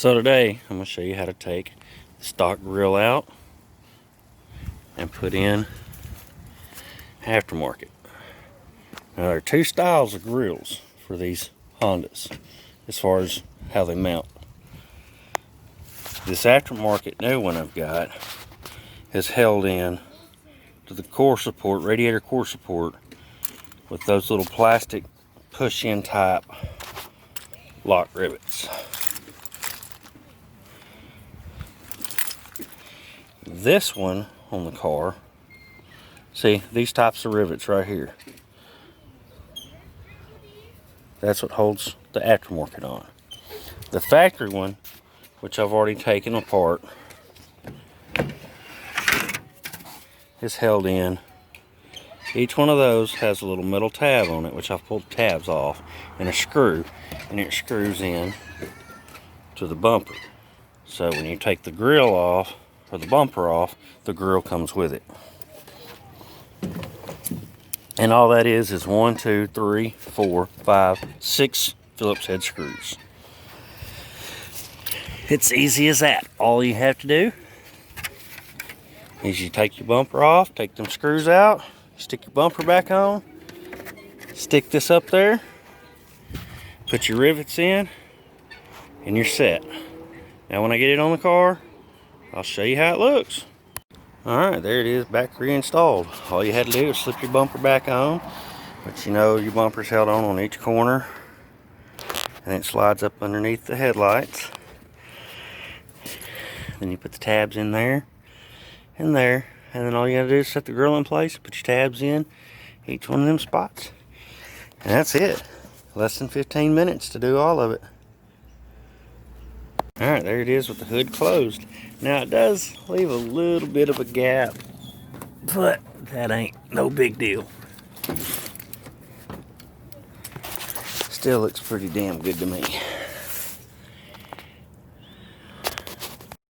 So today I'm going to show you how to take the stock grill out and put in aftermarket. Now there are two styles of grills for these Hondas as far as how they mount. This aftermarket new one I've got is held in to the core support, radiator core support, with those little plastic push-in type lock rivets. This one on the car, see these types of rivets right here, that's what holds the aftermarket on. The factory one, which I've already taken apart, is held in. Each one of those has a little metal tab on it, which I've pulled the tabs off, and a screw, and it screws in to the bumper. So when you take the grill off, or the bumper off, the grill comes with it. And all that is 1, 2, 3, 4, 5, 6 Phillips head screws. It's easy as that. All you have to do is you take your bumper off, take them screws out, stick your bumper back on, stick this up there, put your rivets in, and you're set. Now when I get it on the car, I'll show you how it looks. Alright, there it is, back reinstalled. All you had to do is slip your bumper back on, but you know your bumper's held on each corner, and it slides up underneath the headlights. Then you put the tabs in there, and there, and then all you gotta do is set the grill in place, put your tabs in each one of them spots, and that's it. Less than 15 minutes to do all of it. Alright, there it is with the hood closed. Now it does leave a little bit of a gap, but that ain't no big deal. Still looks pretty damn good to me.